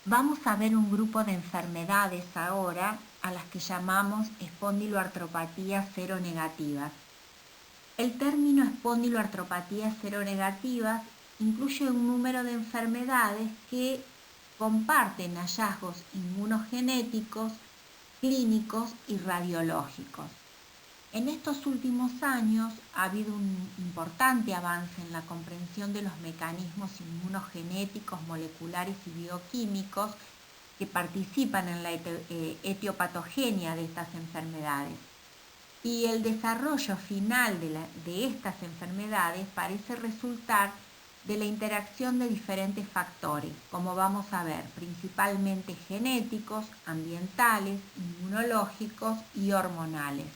Vamos a ver un grupo de enfermedades ahora a las que llamamos espondiloartropatías seronegativas. El término espondiloartropatías seronegativas incluye un número de enfermedades que comparten hallazgos inmunogenéticos, clínicos y radiológicos. En estos últimos años ha habido un importante avance en la comprensión de los mecanismos inmunogenéticos, moleculares y bioquímicos que participan en la etiopatogenia de estas enfermedades. Y el desarrollo final de estas enfermedades parece resultar de la interacción de diferentes factores, como vamos a ver, principalmente genéticos, ambientales, inmunológicos y hormonales.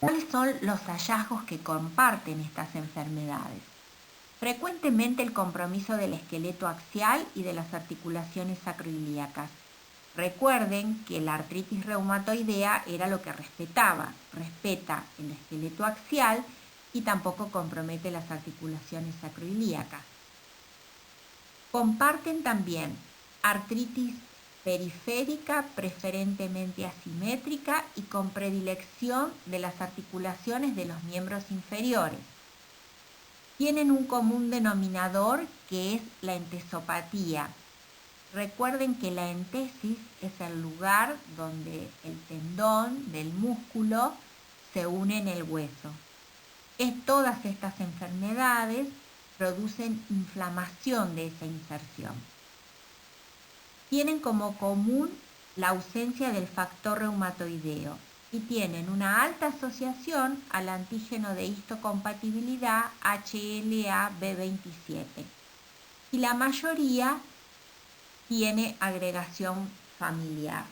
¿Cuáles son los hallazgos que comparten estas enfermedades? Frecuentemente el compromiso del esqueleto axial y de las articulaciones sacroiliacas. Recuerden que la artritis reumatoidea era lo que respeta el esqueleto axial y tampoco compromete las articulaciones sacroiliacas. Comparten también artritis periférica, preferentemente asimétrica y con predilección de las articulaciones de los miembros inferiores. Tienen un común denominador que es la entesopatía. Recuerden que la entesis es el lugar donde el tendón del músculo se une en el hueso. Todas estas enfermedades producen inflamación de esa inserción. Tienen como común la ausencia del factor reumatoideo y tienen una alta asociación al antígeno de histocompatibilidad HLA-B27. Y la mayoría tiene agregación familiar.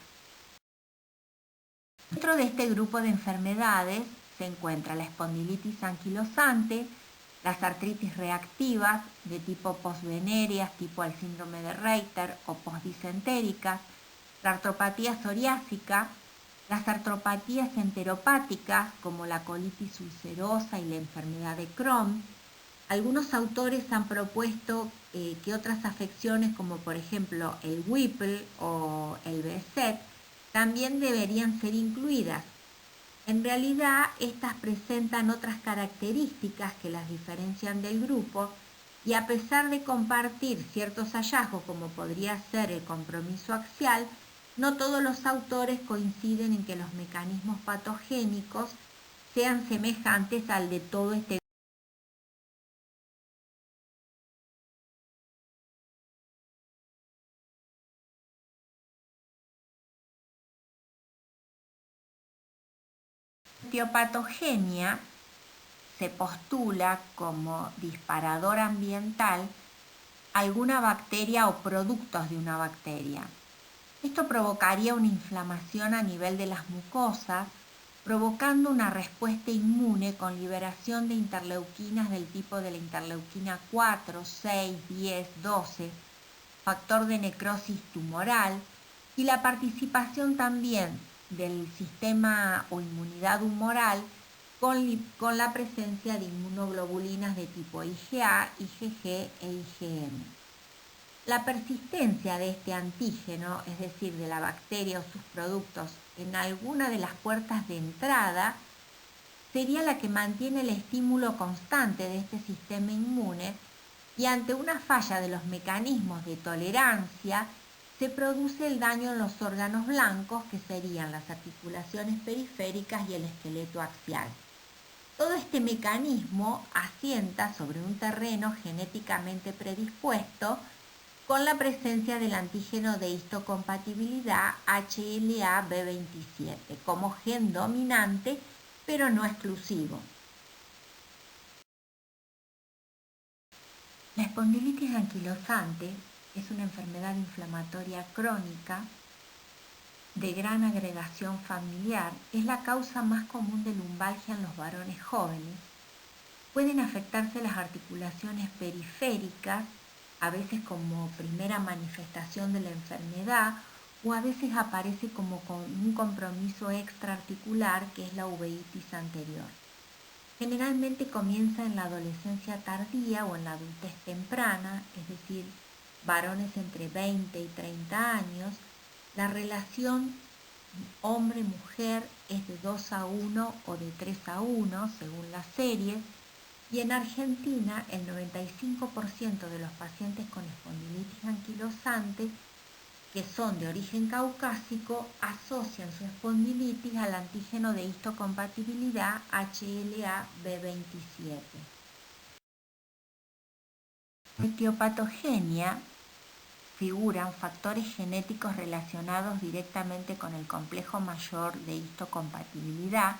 Dentro de este grupo de enfermedades se encuentra la espondilitis anquilosante, las artritis reactivas de tipo postvenéreas, tipo el síndrome de Reiter o postdisentéricas, la artropatía psoriásica, las artropatías enteropáticas como la colitis ulcerosa y la enfermedad de Crohn. Algunos autores han propuesto que otras afecciones como por ejemplo el Whipple o el Behçet también deberían ser incluidas. En realidad, estas presentan otras características que las diferencian del grupo y a pesar de compartir ciertos hallazgos como podría ser el compromiso axial, no todos los autores coinciden en que los mecanismos patogénicos sean semejantes al de todo este etiopatogenia se postula como disparador ambiental alguna bacteria o productos de una bacteria. Esto provocaría una inflamación a nivel de las mucosas, provocando una respuesta inmune con liberación de interleuquinas del tipo de la interleuquina 4, 6, 10, 12, factor de necrosis tumoral y la participación también del sistema o inmunidad humoral con la presencia de inmunoglobulinas de tipo IgA, IgG e IgM. La persistencia de este antígeno, es decir, de la bacteria o sus productos, en alguna de las puertas de entrada, sería la que mantiene el estímulo constante de este sistema inmune y ante una falla de los mecanismos de tolerancia, se produce el daño en los órganos blancos, que serían las articulaciones periféricas y el esqueleto axial. Todo este mecanismo asienta sobre un terreno genéticamente predispuesto con la presencia del antígeno de histocompatibilidad HLA-B27 como gen dominante, pero no exclusivo. La espondilitis anquilosante es una enfermedad inflamatoria crónica de gran agregación familiar. Es la causa más común de lumbalgia en los varones jóvenes. Pueden afectarse las articulaciones periféricas, a veces como primera manifestación de la enfermedad, o a veces aparece como con un compromiso extraarticular, que es la uveitis anterior. Generalmente comienza en la adolescencia tardía o en la adultez temprana, es decir, varones entre 20 y 30 años, la relación hombre-mujer es de 2:1 o de 3:1 según la serie, y en Argentina el 95% de los pacientes con espondilitis anquilosante que son de origen caucásico asocian su espondilitis al antígeno de histocompatibilidad HLA-B27. En etiopatogenia figuran factores genéticos relacionados directamente con el complejo mayor de histocompatibilidad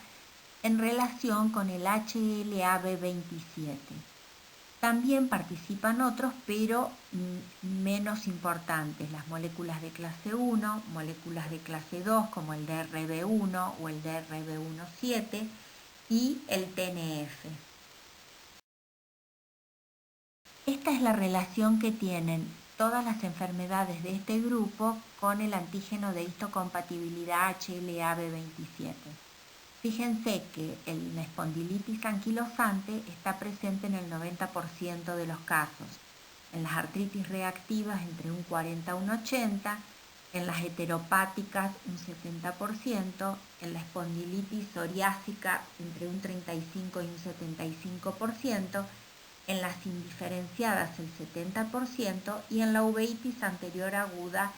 en relación con el HLA-B27. También participan otros, pero menos importantes, las moléculas de clase 1, moléculas de clase 2 como el DRB1 o el DRB17 y el TNF. Esta es la relación que tienen todas las enfermedades de este grupo con el antígeno de histocompatibilidad HLA-B27. Fíjense que la espondilitis anquilosante está presente en el 90% de los casos, en las artritis reactivas entre un 40 a un 80, en las heteropáticas un 70%, en la espondilitis psoriásica entre un 35 y un 75%, en las indiferenciadas el 70% y en la uveitis anterior aguda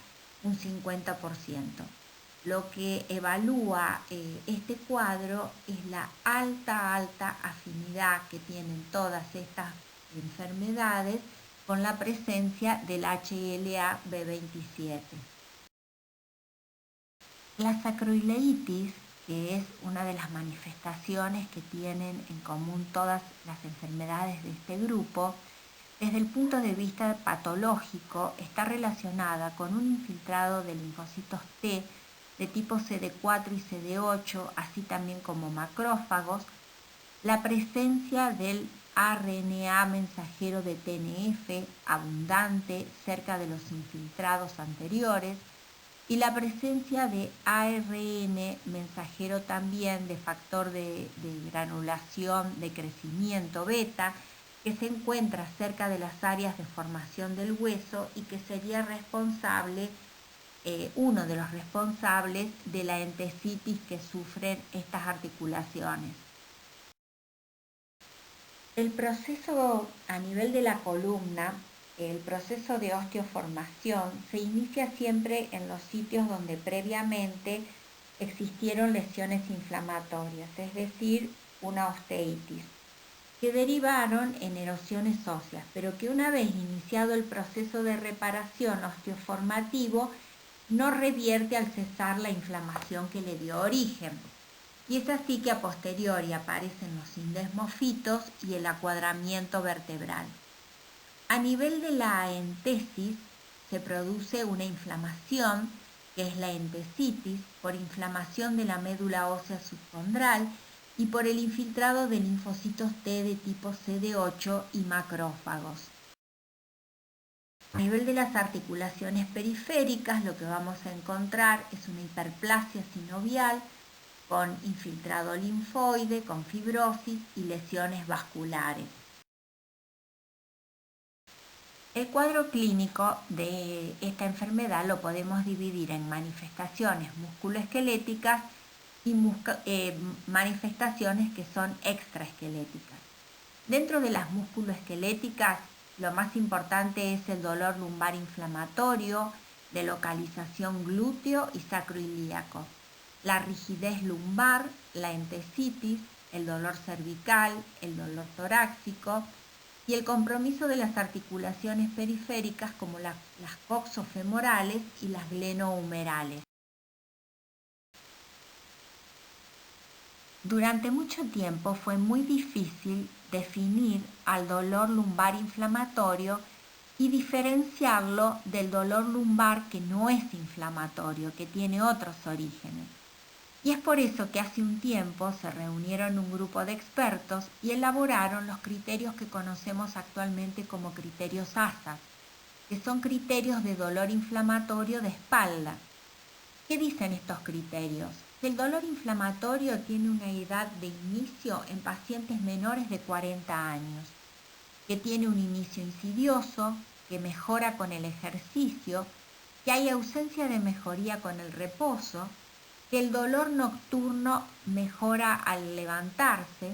un 50%. Lo que evalúa este cuadro es la alta afinidad que tienen todas estas enfermedades con la presencia del HLA-B27. La sacroileitis, que es una de las manifestaciones que tienen en común todas las enfermedades de este grupo, desde el punto de vista patológico está relacionada con un infiltrado de linfocitos T de tipo CD4 y CD8, así también como macrófagos, la presencia del RNA mensajero de TNF abundante cerca de los infiltrados anteriores y la presencia de ARN mensajero también de factor de granulación de crecimiento beta que se encuentra cerca de las áreas de formación del hueso y que sería responsable uno de los responsables de la entesitis que sufren estas articulaciones. El proceso a nivel de la columna, el proceso de osteoformación, se inicia siempre en los sitios donde previamente existieron lesiones inflamatorias, es decir, una osteitis, que derivaron en erosiones óseas, pero que una vez iniciado el proceso de reparación osteoformativo, no revierte al cesar la inflamación que le dio origen. Y es así que a posteriori aparecen los indesmofitos y el acuadramiento vertebral. A nivel de la entesis se produce una inflamación, que es la entesitis, por inflamación de la médula ósea subcondral y por el infiltrado de linfocitos T de tipo CD8 y macrófagos. A nivel de las articulaciones periféricas, lo que vamos a encontrar es una hiperplasia sinovial con infiltrado linfoide, con fibrosis y lesiones vasculares. El cuadro clínico de esta enfermedad lo podemos dividir en manifestaciones musculoesqueléticas y manifestaciones que son extraesqueléticas. Dentro de las musculoesqueléticas, lo más importante es el dolor lumbar inflamatorio, de localización glúteo y sacroilíaco, la rigidez lumbar, la entesitis, el dolor cervical, el dolor torácico y el compromiso de las articulaciones periféricas como las coxofemorales y las glenohumerales. Durante mucho tiempo fue muy difícil definir al dolor lumbar inflamatorio y diferenciarlo del dolor lumbar que no es inflamatorio, que tiene otros orígenes. Y es por eso que hace un tiempo se reunieron un grupo de expertos y elaboraron los criterios que conocemos actualmente como criterios ASAS, que son criterios de dolor inflamatorio de espalda. ¿Qué dicen estos criterios? Que el dolor inflamatorio tiene una edad de inicio en pacientes menores de 40 años, que tiene un inicio insidioso, que mejora con el ejercicio, que hay ausencia de mejoría con el reposo, que el dolor nocturno mejora al levantarse.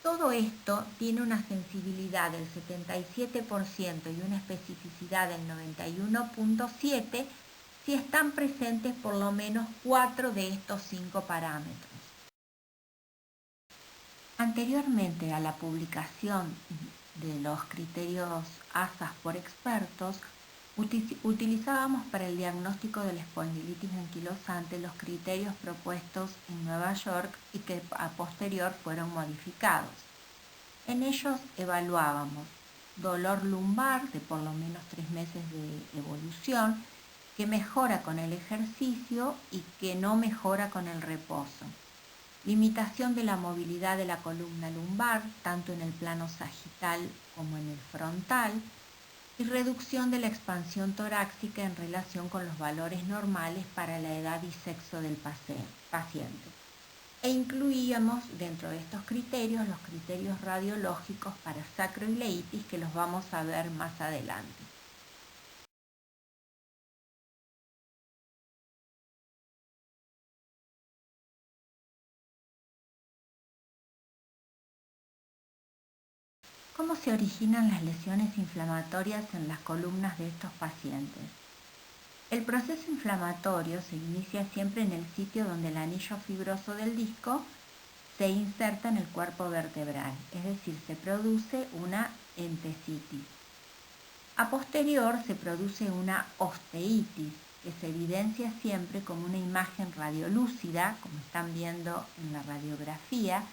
Todo esto tiene una sensibilidad del 77% y una especificidad del 91.7% si están presentes por lo menos 4 de estos 5 parámetros. Anteriormente a la publicación de los criterios ASAS por expertos, utilizábamos para el diagnóstico de la espondilitis anquilosante los criterios propuestos en Nueva York y que a posterior fueron modificados. En ellos evaluábamos dolor lumbar de por lo menos 3 meses de evolución, que mejora con el ejercicio y que no mejora con el reposo. Limitación de la movilidad de la columna lumbar, tanto en el plano sagital como en el frontal, y reducción de la expansión torácica en relación con los valores normales para la edad y sexo del paciente. E incluíamos dentro de estos criterios los criterios radiológicos para sacroileitis, que los vamos a ver más adelante. ¿Cómo se originan las lesiones inflamatorias en las columnas de estos pacientes? El proceso inflamatorio se inicia siempre en el sitio donde el anillo fibroso del disco se inserta en el cuerpo vertebral, es decir, se produce una entesitis. A posterior se produce una osteitis, que se evidencia siempre como una imagen radiolúcida, como están viendo en la radiografía,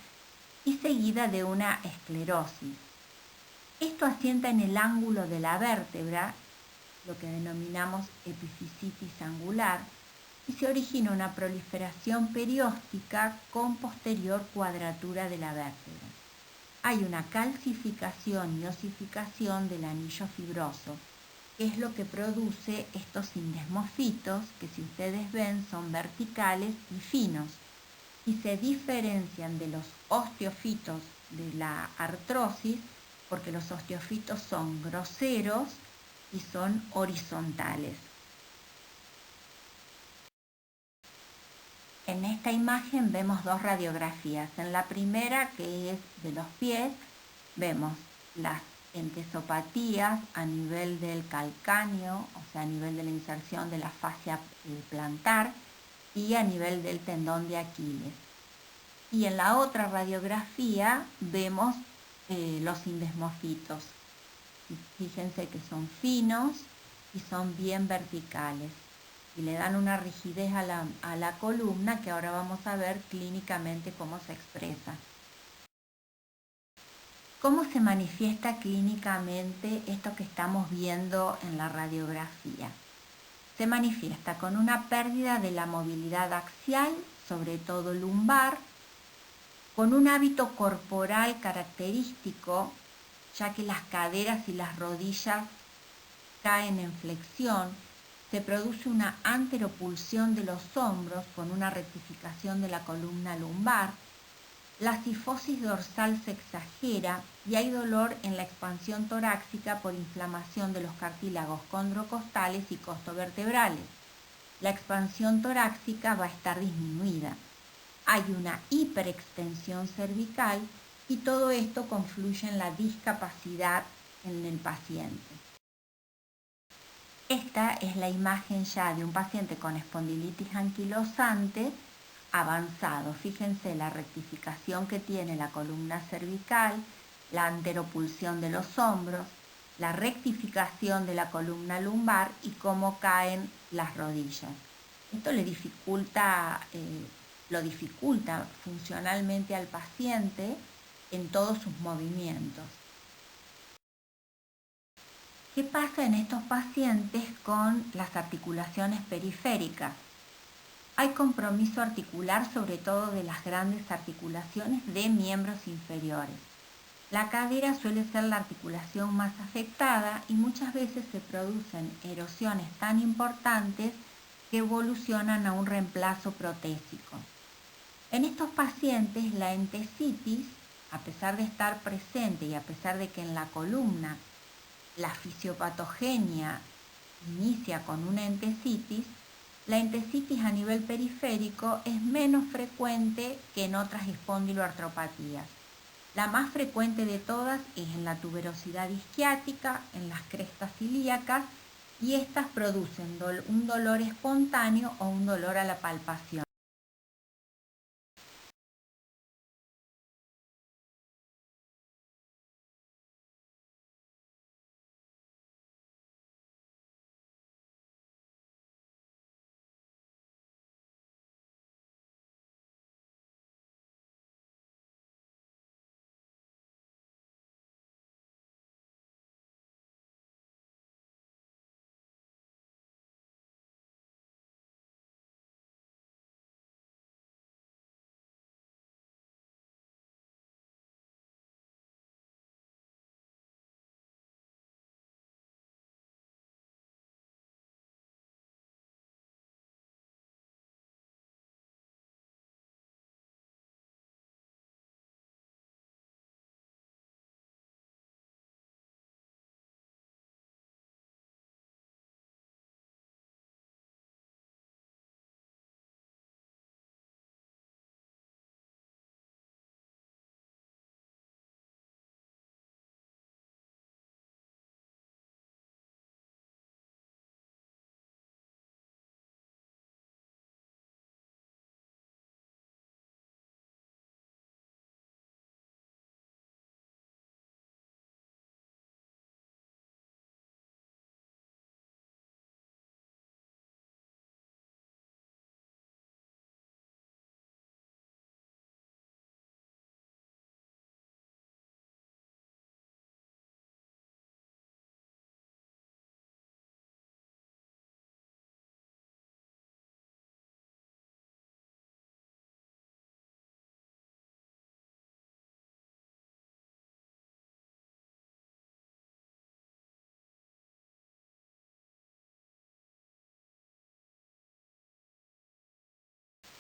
y seguida de una esclerosis. Esto asienta en el ángulo de la vértebra, lo que denominamos epifisitis angular, y se origina una proliferación perióstica con posterior cuadratura de la vértebra. Hay una calcificación y osificación del anillo fibroso, que es lo que produce estos indesmofitos, que si ustedes ven son verticales y finos, y se diferencian de los osteofitos de la artrosis, porque los osteofitos son groseros y son horizontales. En esta imagen vemos dos radiografías. En la primera, que es de los pies, vemos las entesopatías a nivel del calcáneo, o sea, a nivel de la inserción de la fascia plantar y a nivel del tendón de Aquiles. Y en la otra radiografía vemos los indesmofitos. Fíjense que son finos y son bien verticales y le dan una rigidez a la columna, que ahora vamos a ver clínicamente cómo se expresa. ¿Cómo se manifiesta clínicamente esto que estamos viendo en la radiografía? Se manifiesta con una pérdida de la movilidad axial, sobre todo lumbar, con un hábito corporal característico, ya que las caderas y las rodillas caen en flexión. Se produce una anteropulsión de los hombros con una rectificación de la columna lumbar. La cifosis dorsal se exagera y hay dolor en la expansión torácica por inflamación de los cartílagos condrocostales y costovertebrales. La expansión torácica va a estar disminuida. Hay una hiperextensión cervical y todo esto confluye en la discapacidad en el paciente. Esta es la imagen ya de un paciente con espondilitis anquilosante avanzado. Fíjense la rectificación que tiene la columna cervical, la anteropulsión de los hombros, la rectificación de la columna lumbar y cómo caen las rodillas. Esto lo dificulta funcionalmente al paciente en todos sus movimientos. ¿Qué pasa en estos pacientes con las articulaciones periféricas? Hay compromiso articular, sobre todo de las grandes articulaciones de miembros inferiores. La cadera suele ser la articulación más afectada y muchas veces se producen erosiones tan importantes que evolucionan a un reemplazo protésico. En estos pacientes, la entesitis, a pesar de estar presente y a pesar de que en la columna la fisiopatogenia inicia con una entesitis, la entesitis a nivel periférico es menos frecuente que en otras espondiloartropatías. La más frecuente de todas es en la tuberosidad isquiática, en las crestas ilíacas, y estas producen un dolor espontáneo o un dolor a la palpación.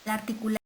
La articulación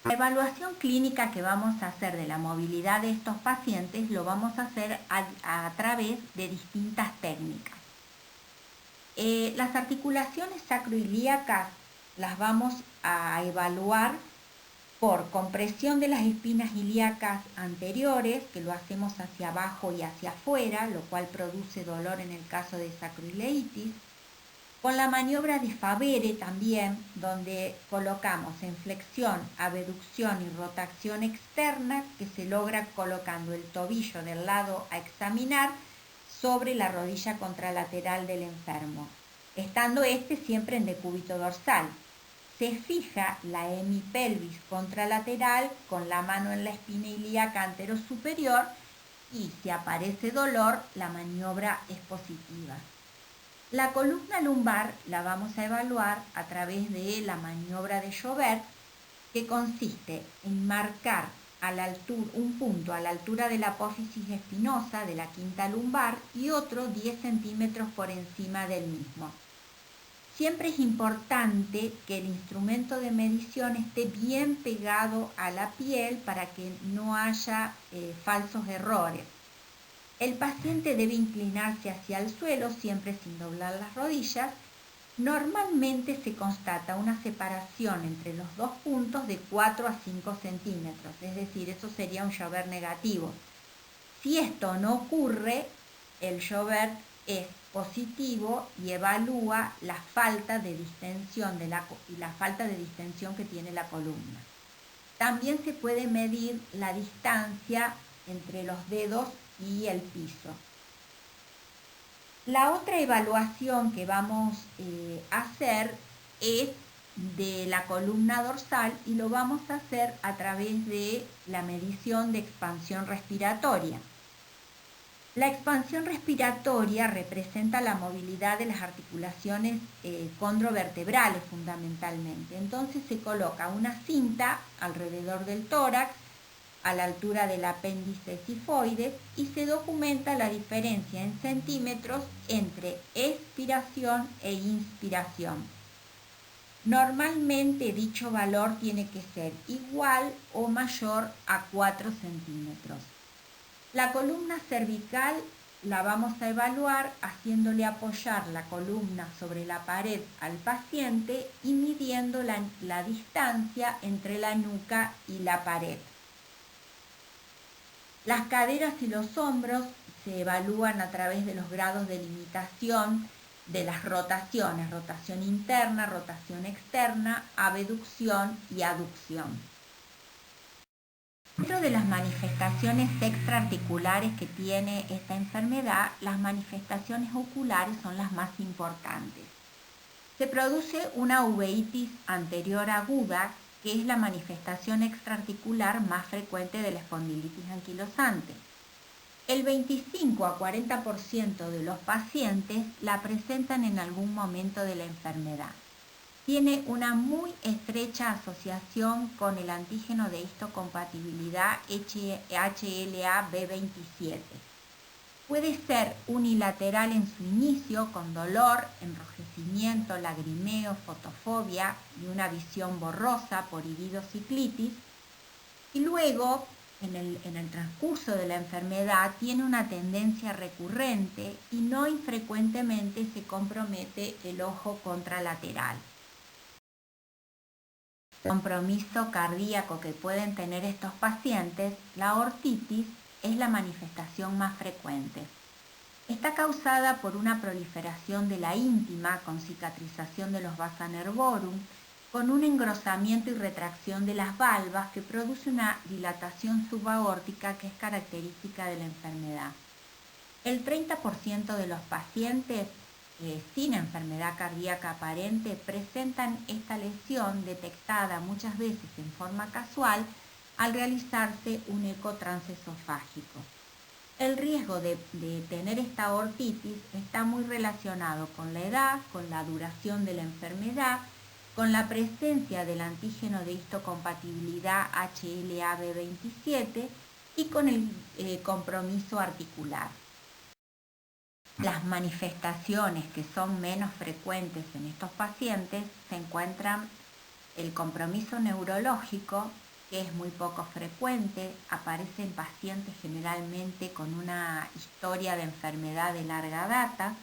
La evaluación clínica que vamos a hacer de la movilidad de estos pacientes lo vamos a hacer a través de distintas técnicas. Las articulaciones sacroilíacas las vamos a evaluar por compresión de las espinas ilíacas anteriores, que lo hacemos hacia abajo y hacia afuera, lo cual produce dolor en el caso de sacroileitis. Con la maniobra de Favere también, donde colocamos en flexión, abducción y rotación externa, que se logra colocando el tobillo del lado a examinar sobre la rodilla contralateral del enfermo, estando este siempre en decúbito dorsal. Se fija la hemipelvis contralateral con la mano en la espina ilíaca anterosuperior y si aparece dolor, la maniobra es positiva. La columna lumbar la vamos a evaluar a través de la maniobra de Joubert, que consiste en marcar un punto a la altura de la apófisis espinosa de la quinta lumbar y otro 10 centímetros por encima del mismo. Siempre es importante que el instrumento de medición esté bien pegado a la piel para que no haya falsos errores. El paciente debe inclinarse hacia el suelo, siempre sin doblar las rodillas. Normalmente se constata una separación entre los dos puntos de 4 a 5 centímetros, es decir, eso sería un Joubert negativo. Si esto no ocurre, el Joubert es positivo y evalúa la falta de distensión, que tiene la columna. También se puede medir la distancia entre los dedos y el piso. La otra evaluación que vamos a hacer es de la columna dorsal y lo vamos a hacer a través de la medición de expansión respiratoria. La expansión respiratoria representa la movilidad de las articulaciones condrovertebrales fundamentalmente. Entonces se coloca una cinta alrededor del tórax a la altura del apéndice sifoides y se documenta la diferencia en centímetros entre expiración e inspiración. Normalmente dicho valor tiene que ser igual o mayor a 4 centímetros. La columna cervical la vamos a evaluar haciéndole apoyar la columna sobre la pared al paciente y midiendo la distancia entre la nuca y la pared. Las caderas y los hombros se evalúan a través de los grados de limitación de las rotaciones, rotación interna, rotación externa, abducción y aducción. Dentro de las manifestaciones extraarticulares que tiene esta enfermedad, las manifestaciones oculares son las más importantes. Se produce una uveitis anterior aguda, que es la manifestación extraarticular más frecuente de la espondilitis anquilosante. El 25 a 40% de los pacientes la presentan en algún momento de la enfermedad. Tiene una muy estrecha asociación con el antígeno de histocompatibilidad HLA-B27. Puede ser unilateral en su inicio, con dolor, enrojecimiento, lagrimeo, fotofobia y una visión borrosa por iridociclitis. Y luego, en el transcurso de la enfermedad, tiene una tendencia recurrente y no infrecuentemente se compromete el ojo contralateral. El compromiso cardíaco que pueden tener estos pacientes, la ortitis es la manifestación más frecuente. Está causada por una proliferación de la íntima con cicatrización de los vasa nervorum, con un engrosamiento y retracción de las valvas que produce una dilatación subaórtica que es característica de la enfermedad. El 30% de los pacientes sin enfermedad cardíaca aparente presentan esta lesión detectada muchas veces en forma casual al realizarse un eco transesofágico. El riesgo de tener esta ortitis está muy relacionado con la edad, con la duración de la enfermedad, con la presencia del antígeno de histocompatibilidad HLA-B27 y con el compromiso articular. Las manifestaciones que son menos frecuentes en estos pacientes se encuentran el compromiso neurológico, que es muy poco frecuente, aparece en pacientes generalmente con una historia de enfermedad de larga data,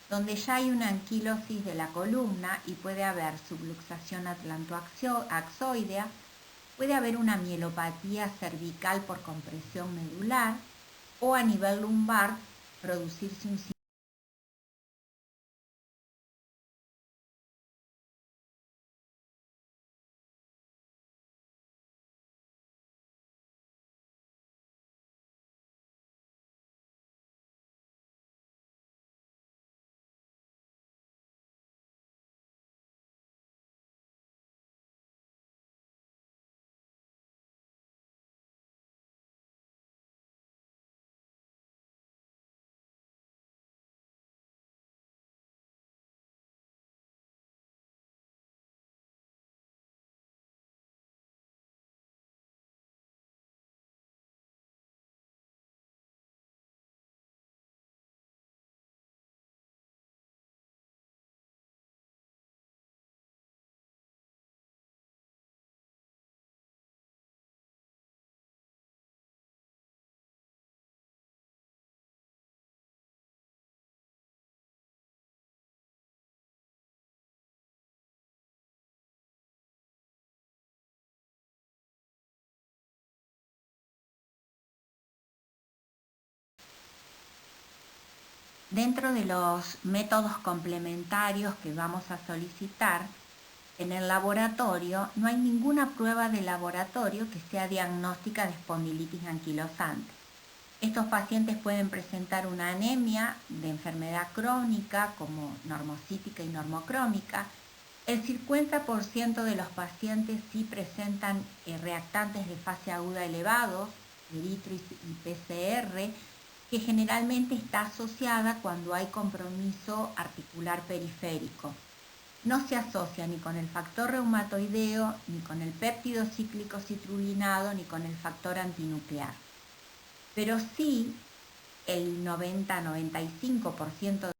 donde ya hay una anquilosis de la columna y puede haber subluxación atlantoaxoidea, puede haber una mielopatía cervical por compresión medular o a nivel lumbar producirse un dentro de los métodos complementarios que vamos a solicitar, en el laboratorio no hay ninguna prueba de laboratorio que sea diagnóstica de espondilitis anquilosante. Estos pacientes pueden presentar una anemia de enfermedad crónica como normocítica y normocrómica. El 50% de los pacientes sí presentan reactantes de fase aguda elevados, eritro y PCR, que generalmente está asociada cuando hay compromiso articular periférico. No se asocia ni con el factor reumatoideo, ni con el péptido cíclico citrulinado, ni con el factor antinuclear. Pero sí, el 90-95%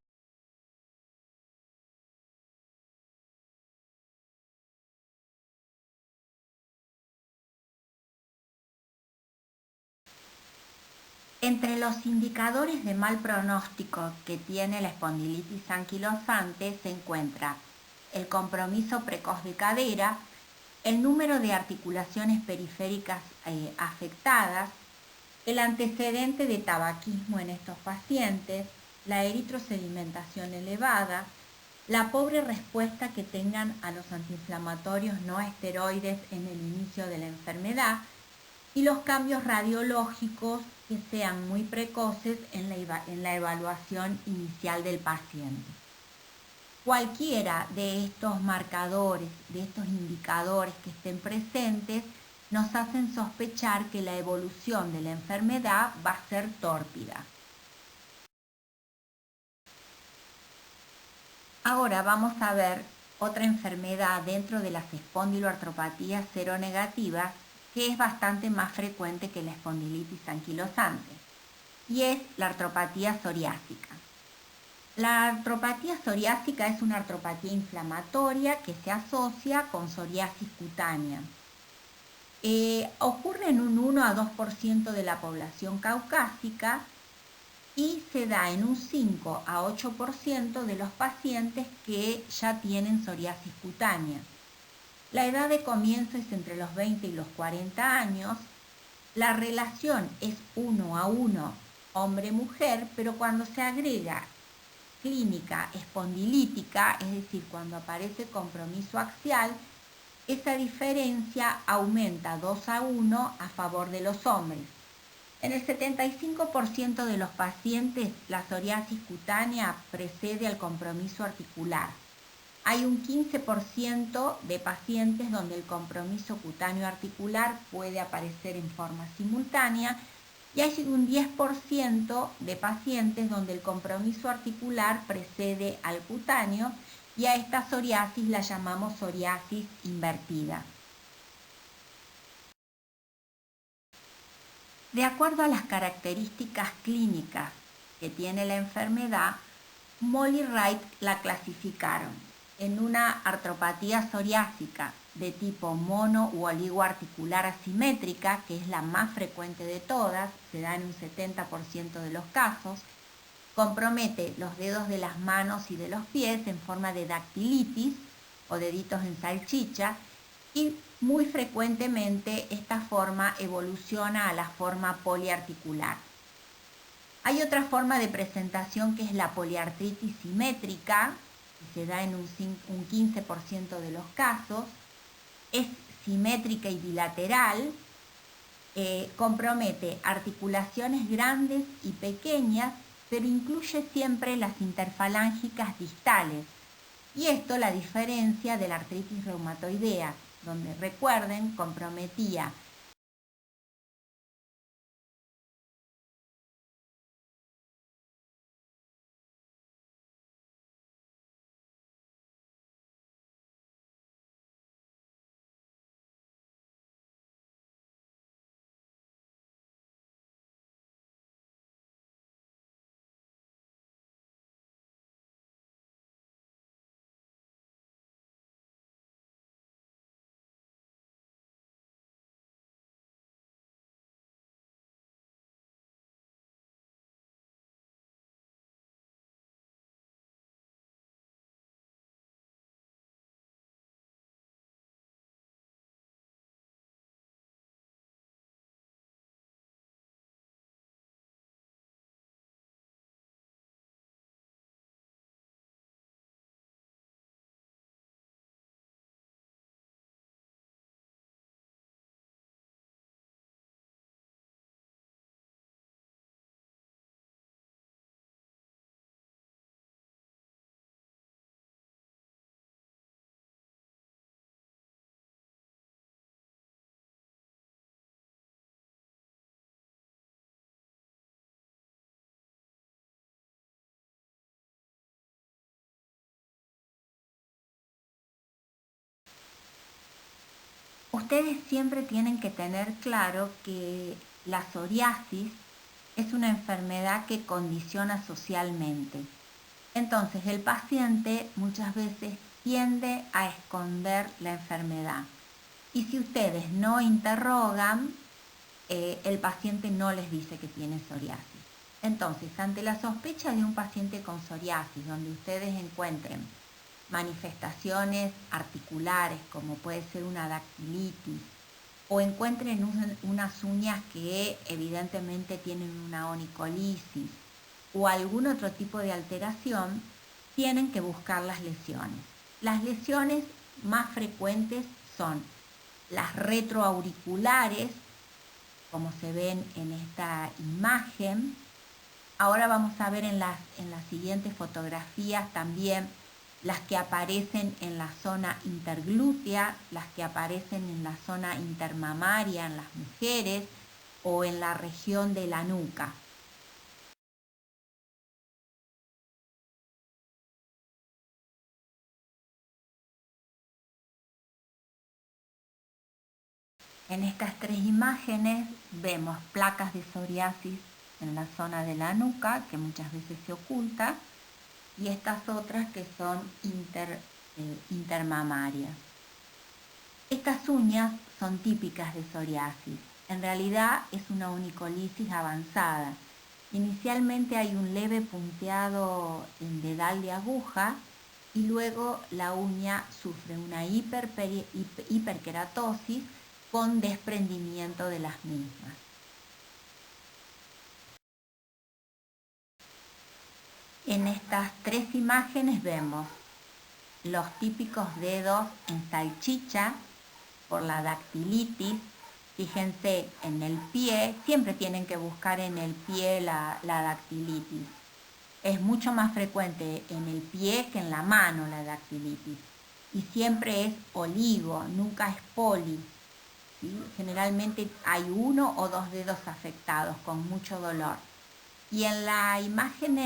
entre los indicadores de mal pronóstico que tiene la espondilitis anquilosante se encuentra el compromiso precoz de cadera, el número de articulaciones periféricas afectadas, el antecedente de tabaquismo en estos pacientes, la eritrosedimentación elevada, la pobre respuesta que tengan a los antiinflamatorios no esteroides en el inicio de la enfermedad y los cambios radiológicos que sean muy precoces en la evaluación inicial del paciente. Cualquiera de estos marcadores, de estos indicadores que estén presentes, nos hacen sospechar que la evolución de la enfermedad va a ser tórpida. Ahora vamos a ver otra enfermedad dentro de las espondiloartropatías seronegativas que es bastante más frecuente que la espondilitis anquilosante, y es la artropatía psoriásica. La artropatía psoriásica es una artropatía inflamatoria que se asocia con psoriasis cutánea. Ocurre en un 1 a 2% de la población caucásica y se da en un 5 a 8% de los pacientes que ya tienen psoriasis cutánea. La edad de comienzo es entre los 20 y los 40 años. La relación es 1 a 1 hombre-mujer, pero cuando se agrega clínica espondilítica, es decir, cuando aparece compromiso axial, esa diferencia aumenta 2 a 1 a favor de los hombres. En el 75% de los pacientes, la psoriasis cutánea precede al compromiso articular. Hay un 15% de pacientes donde el compromiso cutáneo articular puede aparecer en forma simultánea y hay un 10% de pacientes donde el compromiso articular precede al cutáneo y a esta psoriasis la llamamos psoriasis invertida. De acuerdo a las características clínicas que tiene la enfermedad, Moll y Wright la clasificaron en una artropatía psoriásica de tipo mono u oligoarticular asimétrica, que es la más frecuente de todas, se da en un 70% de los casos, compromete los dedos de las manos y de los pies en forma de dactilitis o deditos en salchicha y muy frecuentemente esta forma evoluciona a la forma poliarticular. Hay otra forma de presentación que es la poliartritis simétrica, que se da en un 15% de los casos, es simétrica y bilateral, compromete articulaciones grandes y pequeñas, pero incluye siempre las interfalángicas distales. Y esto la diferencia de la artritis reumatoidea, donde recuerden comprometía Ustedes siempre tienen que tener claro que la psoriasis es una enfermedad que condiciona socialmente. Entonces, el paciente muchas veces tiende a esconder la enfermedad. Y si ustedes no interrogan, el paciente no les dice que tiene psoriasis. Entonces, ante la sospecha de un paciente con psoriasis, donde ustedes encuentren manifestaciones articulares, como puede ser una dactilitis, o encuentren unas uñas que evidentemente tienen una onicolisis o algún otro tipo de alteración, tienen que buscar las lesiones. Las lesiones más frecuentes son las retroauriculares, como se ven en esta imagen. Ahora vamos a ver en las siguientes fotografías también las que aparecen en la zona interglútea, las que aparecen en la zona intermamaria en las mujeres o en la región de la nuca. En estas tres imágenes vemos placas de psoriasis en la zona de la nuca, que muchas veces se oculta, y estas otras que son intermamarias. Estas uñas son típicas de psoriasis. En realidad es una onicolisis avanzada. Inicialmente hay un leve punteado en dedal de aguja y luego la uña sufre una hiperkeratosis con desprendimiento de las mismas. En estas tres imágenes vemos los típicos dedos en salchicha por la dactilitis. Fíjense en el pie, siempre tienen que buscar en el pie la dactilitis. Es mucho más frecuente en el pie que en la mano la dactilitis. Y siempre es oligo, nunca es poli. ¿Sí? Generalmente hay uno o dos dedos afectados con mucho dolor. Y en la imagen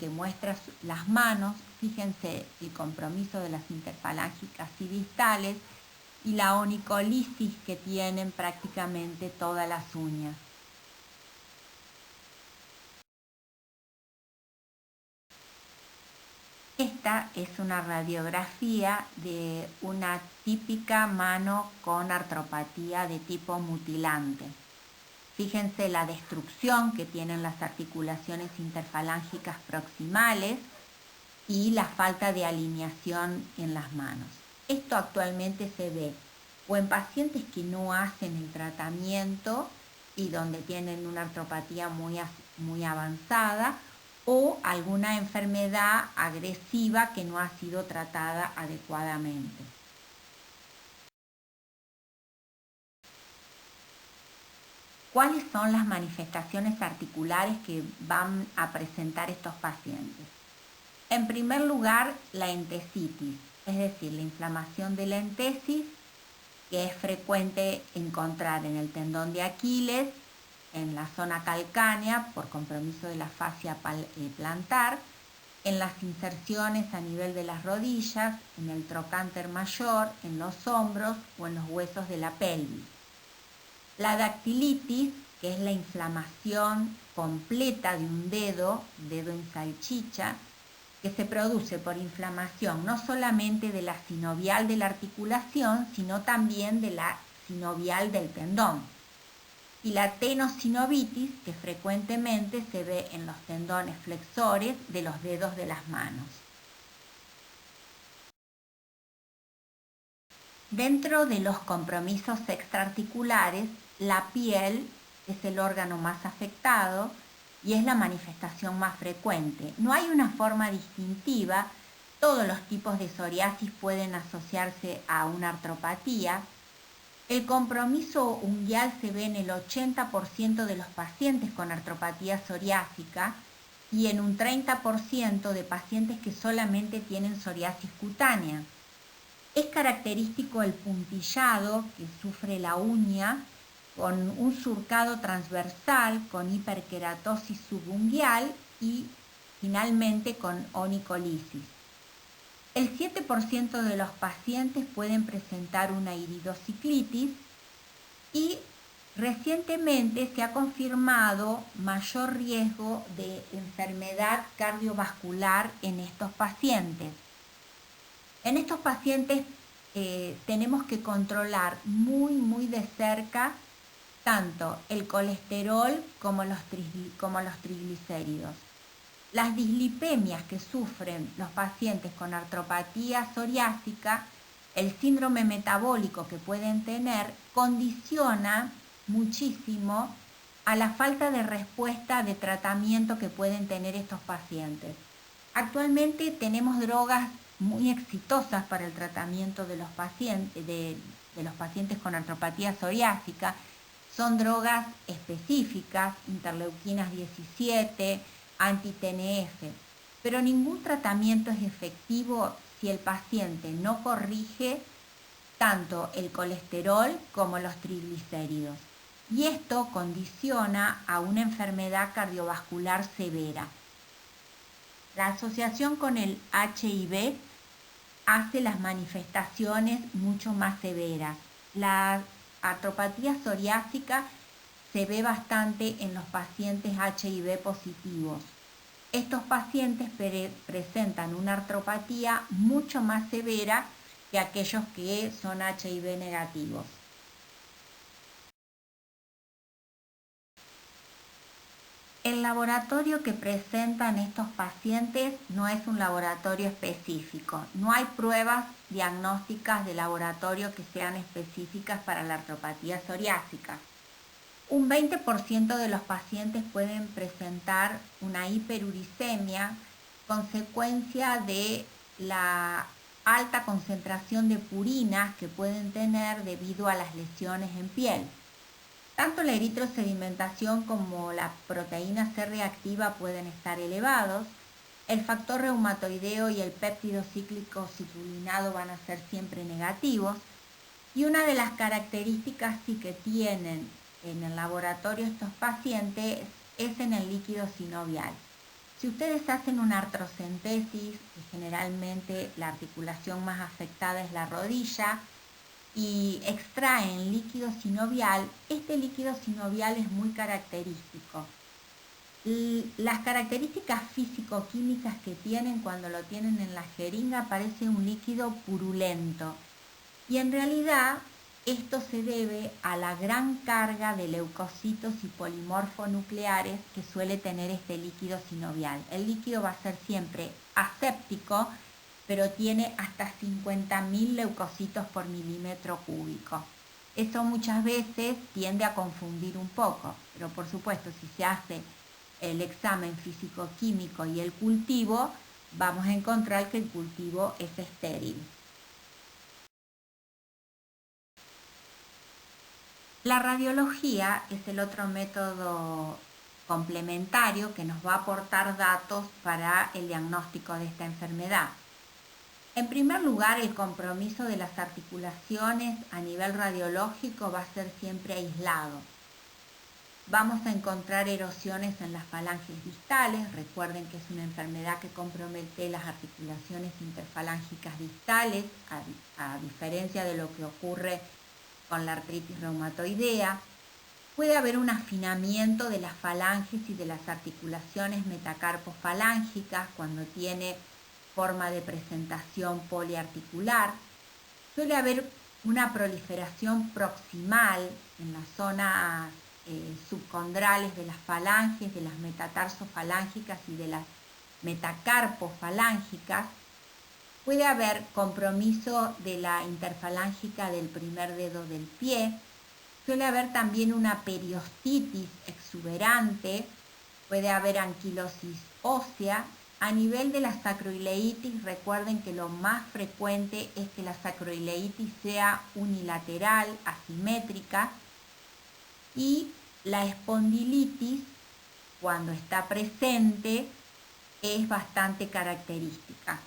que muestra las manos, fíjense el compromiso de las interfalángicas y distales y la onicolisis que tienen prácticamente todas las uñas. Esta es una radiografía de una típica mano con artropatía de tipo mutilante. Fíjense la destrucción que tienen las articulaciones interfalángicas proximales y la falta de alineación en las manos. Esto actualmente se ve o en pacientes que no hacen el tratamiento y donde tienen una artropatía muy avanzada o alguna enfermedad agresiva que no ha sido tratada adecuadamente. ¿Cuáles son las manifestaciones articulares que van a presentar estos pacientes? En primer lugar, la entesitis, es decir, la inflamación de la entesis, que es frecuente encontrar en el tendón de Aquiles, en la zona calcánea, por compromiso de la fascia plantar, en las inserciones a nivel de las rodillas, en el trocánter mayor, en los hombros o en los huesos de la pelvis. La dactilitis, que es la inflamación completa de un dedo en salchicha, que se produce por inflamación no solamente de la sinovial de la articulación, sino también de la sinovial del tendón. Y la tenosinovitis, que frecuentemente se ve en los tendones flexores de los dedos de las manos. Dentro de los compromisos extraarticulares, la piel es el órgano más afectado y es la manifestación más frecuente. No hay una forma distintiva, todos los tipos de psoriasis pueden asociarse a una artropatía. El compromiso unguial se ve en el 80% de los pacientes con artropatía psoriásica y en un 30% de pacientes que solamente tienen psoriasis cutánea. Es característico el puntillado que sufre la uña con un surcado transversal, con hiperkeratosis subunguial y finalmente con onicolisis. El 7% de los pacientes pueden presentar una iridociclitis y recientemente se ha confirmado mayor riesgo de enfermedad cardiovascular en estos pacientes. En estos pacientes tenemos que controlar muy de cerca tanto el colesterol como los triglicéridos. Las dislipemias que sufren los pacientes con artropatía psoriásica, el síndrome metabólico que pueden tener, condiciona muchísimo a la falta de respuesta de tratamiento que pueden tener estos pacientes. Actualmente tenemos drogas muy exitosas para el tratamiento de los pacientes con artropatía psoriásica. Son drogas específicas, interleuquinas 17, anti-TNF, pero ningún tratamiento es efectivo si el paciente no corrige tanto el colesterol como los triglicéridos. Y esto condiciona a una enfermedad cardiovascular severa. La asociación con el HIV hace las manifestaciones mucho más severas. La artropatía psoriásica se ve bastante en los pacientes HIV positivos. Estos pacientes presentan una artropatía mucho más severa que aquellos que son HIV negativos. El laboratorio que presentan estos pacientes no es un laboratorio específico. No hay pruebas diagnósticas de laboratorio que sean específicas para la artropatía psoriásica. Un 20% de los pacientes pueden presentar una hiperuricemia, consecuencia de la alta concentración de purinas que pueden tener debido a las lesiones en piel. Tanto la eritrosedimentación como la proteína C reactiva pueden estar elevados. El factor reumatoideo y el péptido cíclico citrulinado van a ser siempre negativos. Y una de las características sí que tienen en el laboratorio estos pacientes es en el líquido sinovial. Si ustedes hacen una artrocentesis, que generalmente la articulación más afectada es la rodilla, y extraen líquido sinovial, este líquido sinovial es muy característico. Las características físico-químicas que tienen cuando lo tienen en la jeringa parece un líquido purulento. Y en realidad esto se debe a la gran carga de leucocitos y polimorfonucleares que suele tener este líquido sinovial. El líquido va a ser siempre aséptico, pero tiene hasta 50.000 leucocitos por milímetro cúbico. Eso muchas veces tiende a confundir un poco, pero por supuesto si se hace el examen físico-químico y el cultivo, vamos a encontrar que el cultivo es estéril. La radiología es el otro método complementario que nos va a aportar datos para el diagnóstico de esta enfermedad. En primer lugar, el compromiso de las articulaciones a nivel radiológico va a ser siempre aislado. Vamos a encontrar erosiones en las falanges distales. Recuerden que es una enfermedad que compromete las articulaciones interfalángicas distales, a diferencia de lo que ocurre con la artritis reumatoidea. Puede haber un afinamiento de las falanges y de las articulaciones metacarpofalángicas cuando tiene forma de presentación poliarticular. Suele haber una proliferación proximal en las zonas subcondrales de las falanges, de las metatarsofalángicas y de las metacarpofalángicas. Puede haber compromiso de la interfalángica del primer dedo del pie. Suele haber también una periostitis exuberante. Puede haber anquilosis ósea. A nivel de la sacroileitis, recuerden que lo más frecuente es que la sacroileitis sea unilateral, asimétrica, y la espondilitis, cuando está presente, es bastante característica.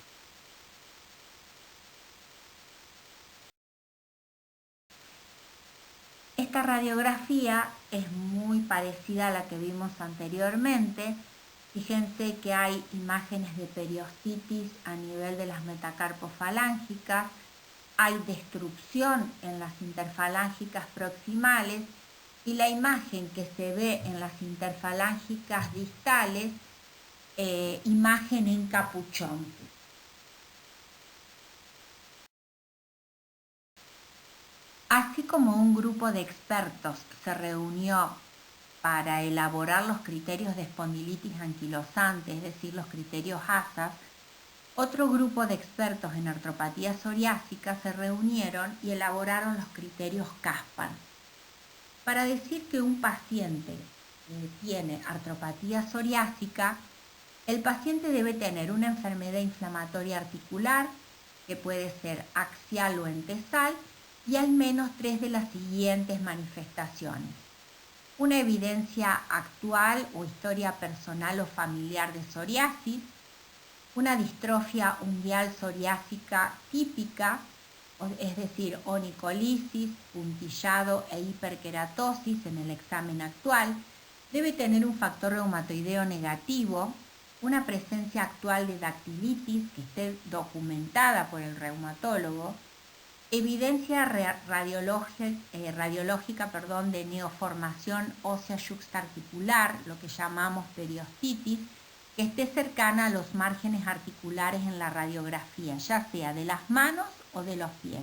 Esta radiografía es muy parecida a la que vimos anteriormente. Fíjense que hay imágenes de periostitis a nivel de las metacarpofalángicas, hay destrucción en las interfalángicas proximales y la imagen que se ve en las interfalángicas distales, imagen en capuchón. Así como un grupo de expertos se reunió para elaborar los criterios de espondilitis anquilosante, es decir, los criterios ASAS, otro grupo de expertos en artropatía psoriásica se reunieron y elaboraron los criterios CASPAR. Para decir que un paciente tiene artropatía psoriásica, el paciente debe tener una enfermedad inflamatoria articular, que puede ser axial o entesal, y al menos 3 de las siguientes manifestaciones: una evidencia actual o historia personal o familiar de psoriasis, una distrofia ungueal psoriásica típica, es decir, onicolisis, puntillado e hiperkeratosis en el examen actual, debe tener un factor reumatoideo negativo, una presencia actual de dactilitis que esté documentada por el reumatólogo, evidencia radiológica de neoformación ósea yuxtaarticular, lo que llamamos periostitis, que esté cercana a los márgenes articulares en la radiografía, ya sea de las manos o de los pies.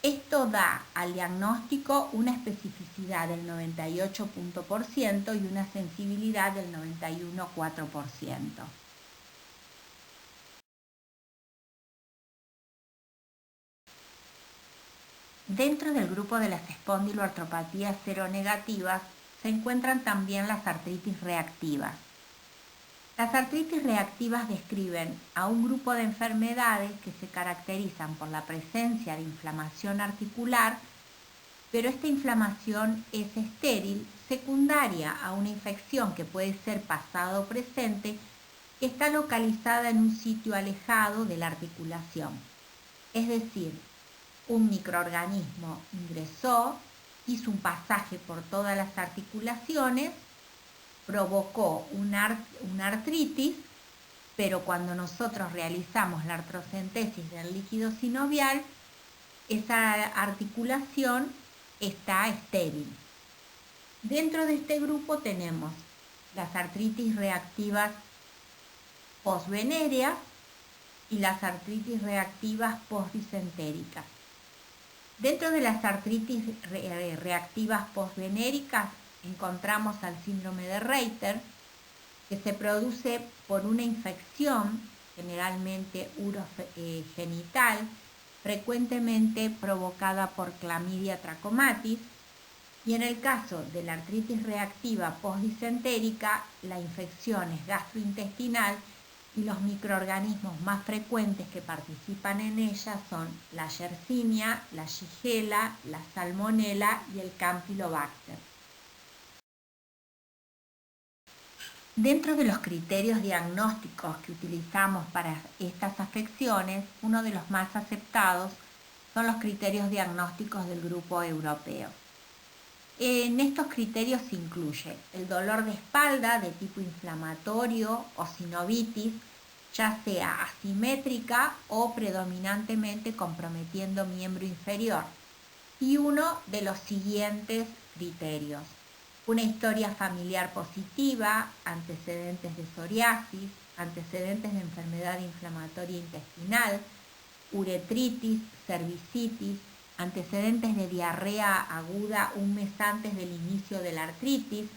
Esto da al diagnóstico una especificidad del 98% y una sensibilidad del 91,4%. Dentro del grupo de las espondiloartropatías seronegativas se encuentran también las artritis reactivas. Las artritis reactivas describen a un grupo de enfermedades que se caracterizan por la presencia de inflamación articular, pero esta inflamación es estéril, secundaria a una infección que puede ser pasada o presente, que está localizada en un sitio alejado de la articulación. Es decir, un microorganismo ingresó, hizo un pasaje por todas las articulaciones, provocó una artritis, pero cuando nosotros realizamos la artrocentesis del líquido sinovial, esa articulación está estéril. Dentro de este grupo tenemos las artritis reactivas postvenéreas y las artritis reactivas postdisentéricas. Dentro de las artritis reactivas postvenéricas encontramos al síndrome de Reiter, que se produce por una infección, generalmente urogenital, frecuentemente provocada por Clamidia trachomatis, y en el caso de la artritis reactiva postdisentérica, la infección es gastrointestinal y los microorganismos más frecuentes que participan en ella son la Yersinia, la Shigella, la Salmonella y el Campylobacter. Dentro de los criterios diagnósticos que utilizamos para estas afecciones, uno de los más aceptados son los criterios diagnósticos del grupo europeo. En estos criterios se incluye el dolor de espalda de tipo inflamatorio o sinovitis, ya sea asimétrica o predominantemente comprometiendo miembro inferior, y uno de los siguientes criterios: una historia familiar positiva, antecedentes de psoriasis, antecedentes de enfermedad inflamatoria intestinal, uretritis, cervicitis, antecedentes de diarrea aguda un mes antes del inicio de la artritis,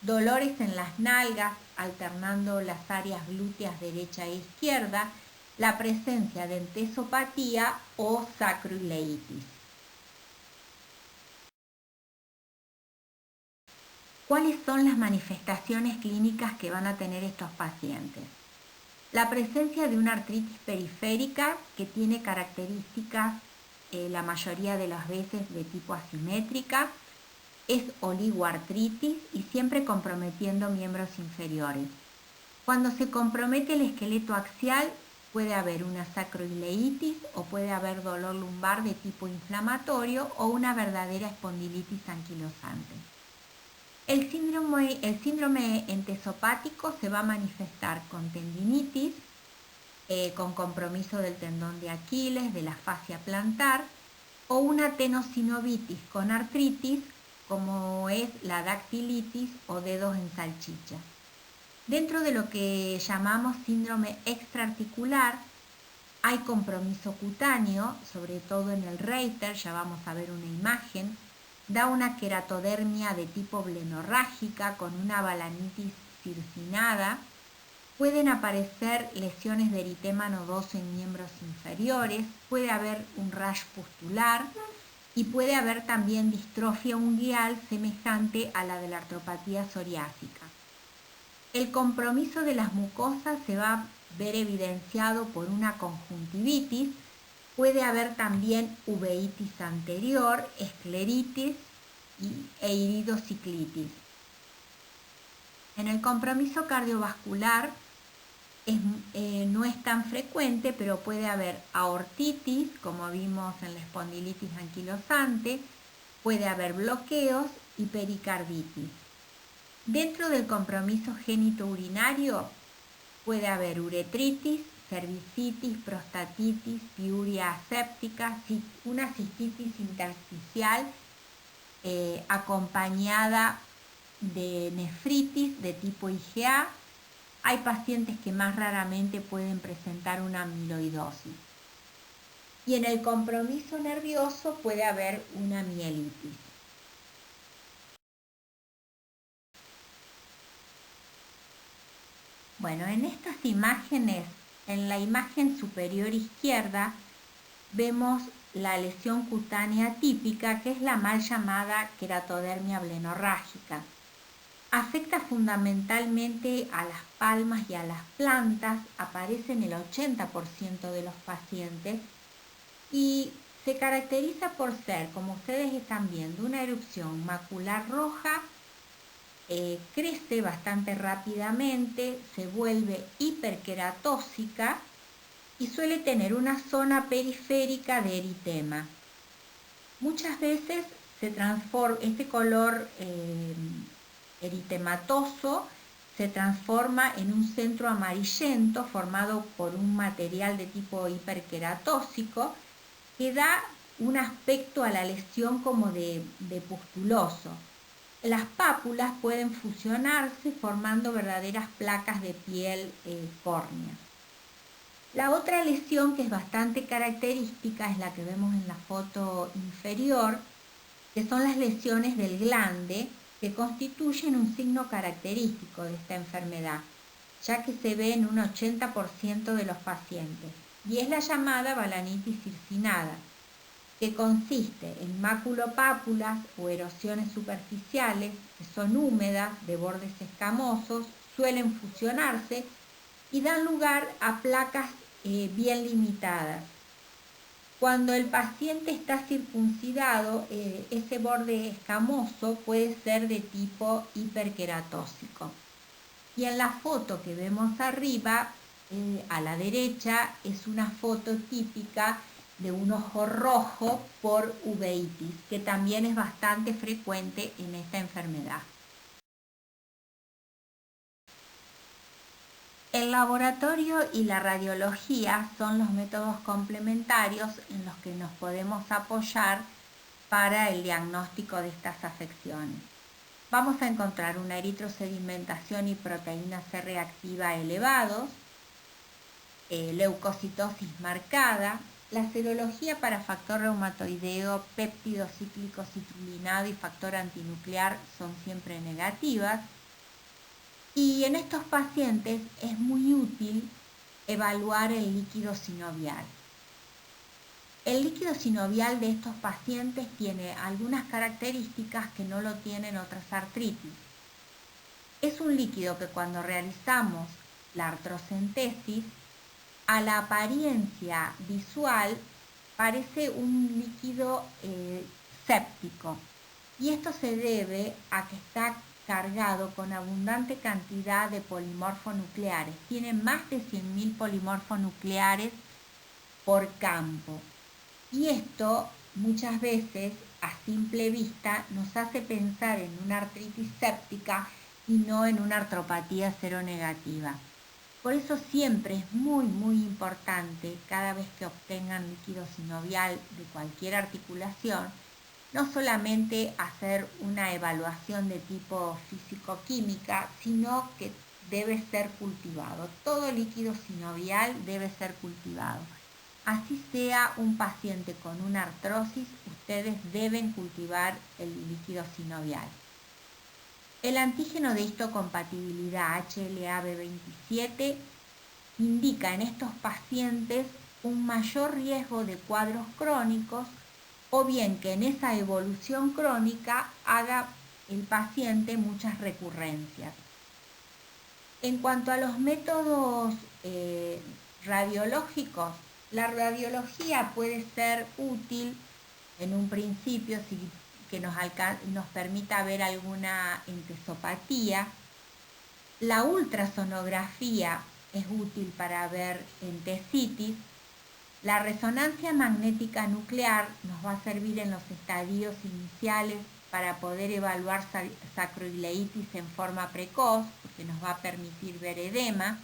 dolores en las nalgas alternando las áreas glúteas derecha e izquierda, la presencia de entesopatía o sacroileitis. ¿Cuáles son las manifestaciones clínicas que van a tener estos pacientes? La presencia de una artritis periférica que tiene características la mayoría de las veces de tipo asimétrica, es oligoartritis y siempre comprometiendo miembros inferiores. Cuando se compromete el esqueleto axial, puede haber una sacroileitis o puede haber dolor lumbar de tipo inflamatorio o una verdadera espondilitis anquilosante. El síndrome entesopático se va a manifestar con tendinitis, con compromiso del tendón de Aquiles, de la fascia plantar, o una tenosinovitis con artritis, como es la dactilitis o dedos en salchicha. Dentro de lo que llamamos síndrome extraarticular, hay compromiso cutáneo, sobre todo en el Reiter, ya vamos a ver una imagen, da una queratodermia de tipo blenorrágica con una balanitis circinada. Pueden aparecer lesiones de eritema nodoso en miembros inferiores, puede haber un rash pustular y puede haber también distrofia unguial semejante a la de la artropatía psoriásica. El compromiso de las mucosas se va a ver evidenciado por una conjuntivitis, puede haber también uveitis anterior, escleritis e iridociclitis. En el compromiso cardiovascular no es tan frecuente, pero puede haber aortitis, como vimos en la espondilitis anquilosante, puede haber bloqueos y pericarditis. Dentro del compromiso genitourinario puede haber uretritis, cervicitis, prostatitis, piuria aséptica, una cistitis intersticial acompañada de nefritis de tipo IgA. Hay pacientes que más raramente pueden presentar una amiloidosis. Y en el compromiso nervioso puede haber una mielitis. Bueno, en estas imágenes, en la imagen superior izquierda, vemos la lesión cutánea típica, que es la mal llamada queratodermia blenorrágica. Afecta fundamentalmente a las palmas y a las plantas, aparece en el 80% de los pacientes y se caracteriza por ser, como ustedes están viendo, una erupción macular roja, crece bastante rápidamente, se vuelve hiperqueratóxica y suele tener una zona periférica de eritema. Muchas veces se transforma, este color eritematoso se transforma en un centro amarillento formado por un material de tipo hiperqueratóxico que da un aspecto a la lesión como de pustuloso. Las pápulas pueden fusionarse formando verdaderas placas de piel córnea. La otra lesión que es bastante característica es la que vemos en la foto inferior, que son las lesiones del glande, que constituyen un signo característico de esta enfermedad, ya que se ve en un 80% de los pacientes, y es la llamada balanitis circinada, que consiste en máculopápulas o erosiones superficiales que son húmedas, de bordes escamosos, suelen fusionarse y dan lugar a placas bien limitadas. Cuando el paciente está circuncidado, ese borde escamoso puede ser de tipo hiperqueratóxico. Y en la foto que vemos arriba, a la derecha, es una foto típica de un ojo rojo por uveitis, que también es bastante frecuente en esta enfermedad. El laboratorio y la radiología son los métodos complementarios en los que nos podemos apoyar para el diagnóstico de estas afecciones. Vamos a encontrar una eritrosedimentación y proteína C reactiva elevados, leucocitosis marcada, la serología para factor reumatoideo, péptido cíclico citrulinado y factor antinuclear son siempre negativas. Y en estos pacientes es muy útil evaluar el líquido sinovial. El líquido sinovial de estos pacientes tiene algunas características que no lo tienen otras artritis. Es un líquido que cuando realizamos la artrocentesis, a la apariencia visual parece un líquido séptico. Y esto se debe a que está cargado con abundante cantidad de polimorfonucleares. Tiene más de 100.000 polimorfonucleares por campo. Y esto muchas veces a simple vista nos hace pensar en una artritis séptica y no en una artropatía seronegativa. Por eso siempre es muy importante, cada vez que obtengan líquido sinovial de cualquier articulación, no solamente hacer una evaluación de tipo físico-química, sino que debe ser cultivado. Todo líquido sinovial debe ser cultivado. Así sea un paciente con una artrosis, ustedes deben cultivar el líquido sinovial. El antígeno de histocompatibilidad HLA-B27 indica en estos pacientes un mayor riesgo de cuadros crónicos o bien que en esa evolución crónica haga el paciente muchas recurrencias. En cuanto a los métodos radiológicos, la radiología puede ser útil en un principio que nos permita ver alguna entesopatía. La ultrasonografía es útil para ver entesitis. La resonancia magnética nuclear nos va a servir en los estadios iniciales para poder evaluar sacroileitis en forma precoz, porque nos va a permitir ver edema.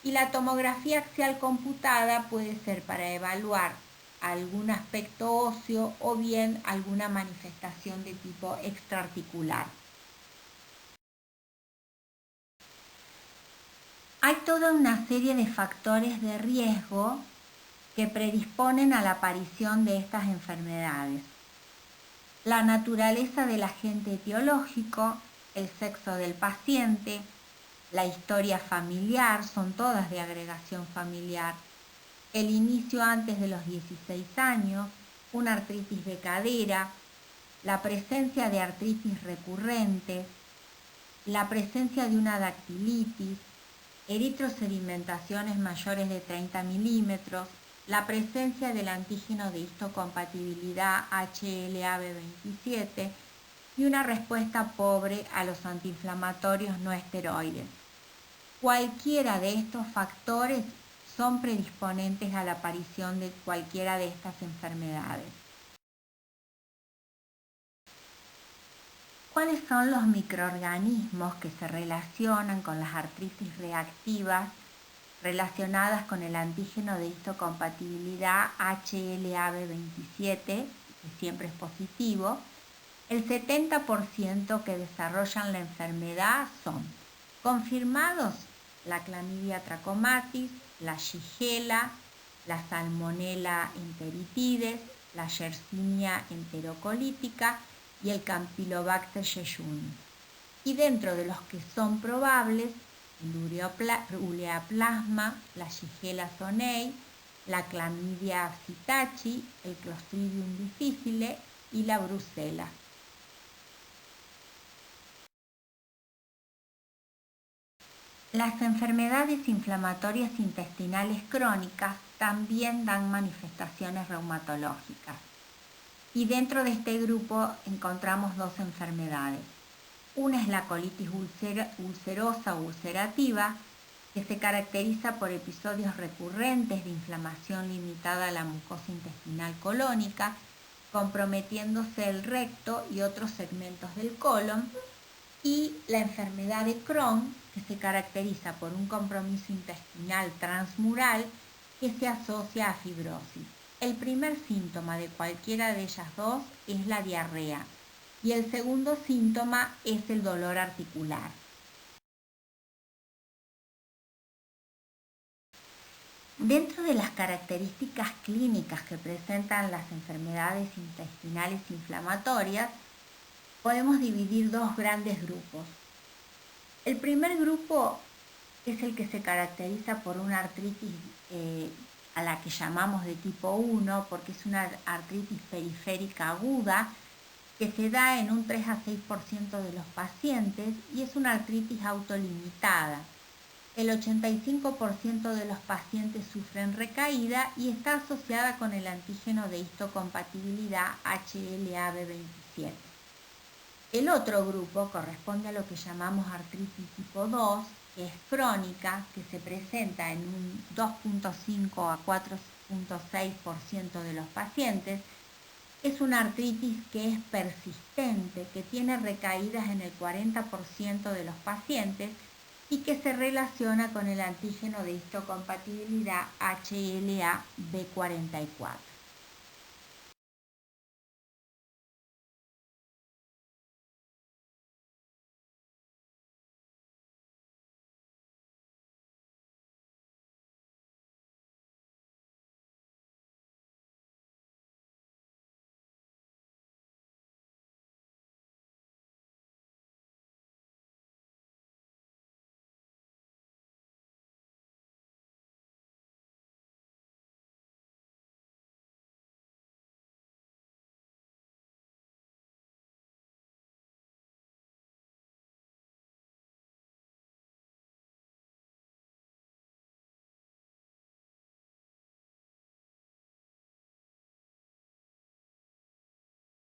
Y la tomografía axial computada puede ser para evaluar algún aspecto óseo o bien alguna manifestación de tipo extraarticular. Hay toda una serie de factores de riesgo que predisponen a la aparición de estas enfermedades. La naturaleza del agente etiológico, el sexo del paciente, la historia familiar, son todas de agregación familiar, el inicio antes de los 16 años, una artritis de cadera, la presencia de artritis recurrente, la presencia de una dactilitis, eritrosedimentaciones mayores de 30 milímetros, la presencia del antígeno de histocompatibilidad HLA-B27 y una respuesta pobre a los antiinflamatorios no esteroides. Cualquiera de estos factores son predisponentes a la aparición de cualquiera de estas enfermedades. ¿Cuáles son los microorganismos que se relacionan con las artritis reactivas relacionadas con el antígeno de histocompatibilidad HLA-B27, que siempre es positivo? El 70% que desarrollan la enfermedad son confirmados la Clamidia trachomatis, la Shigella, la Salmonella enteritidis, la Yersinia enterocolítica y el Campylobacter jejuni. Y dentro de los que son probables, el ureaplasma, la Shigella sonnei, la Clamidia psittaci, el Clostridium difficile y la Brucella. Las enfermedades inflamatorias intestinales crónicas también dan manifestaciones reumatológicas. Y dentro de este grupo encontramos dos enfermedades. Una es la colitis ulcerosa o ulcerativa, que se caracteriza por episodios recurrentes de inflamación limitada a la mucosa intestinal colónica, comprometiéndose el recto y otros segmentos del colon, y la enfermedad de Crohn, que se caracteriza por un compromiso intestinal transmural que se asocia a fibrosis. El primer síntoma de cualquiera de ellas dos es la diarrea y el segundo síntoma es el dolor articular. Dentro de las características clínicas que presentan las enfermedades intestinales inflamatorias, podemos dividir dos grandes grupos. El primer grupo es el que se caracteriza por una artritis a la que llamamos de tipo 1, porque es una artritis periférica aguda que se da en un 3 a 6% de los pacientes y es una artritis autolimitada. El 85% de los pacientes sufren recaída y está asociada con el antígeno de histocompatibilidad HLA-B27. El otro grupo corresponde a lo que llamamos artritis tipo 2, que es crónica, que se presenta en un 2.5 a 4.6% de los pacientes. Es una artritis que es persistente, que tiene recaídas en el 40% de los pacientes y que se relaciona con el antígeno de histocompatibilidad HLA-B44.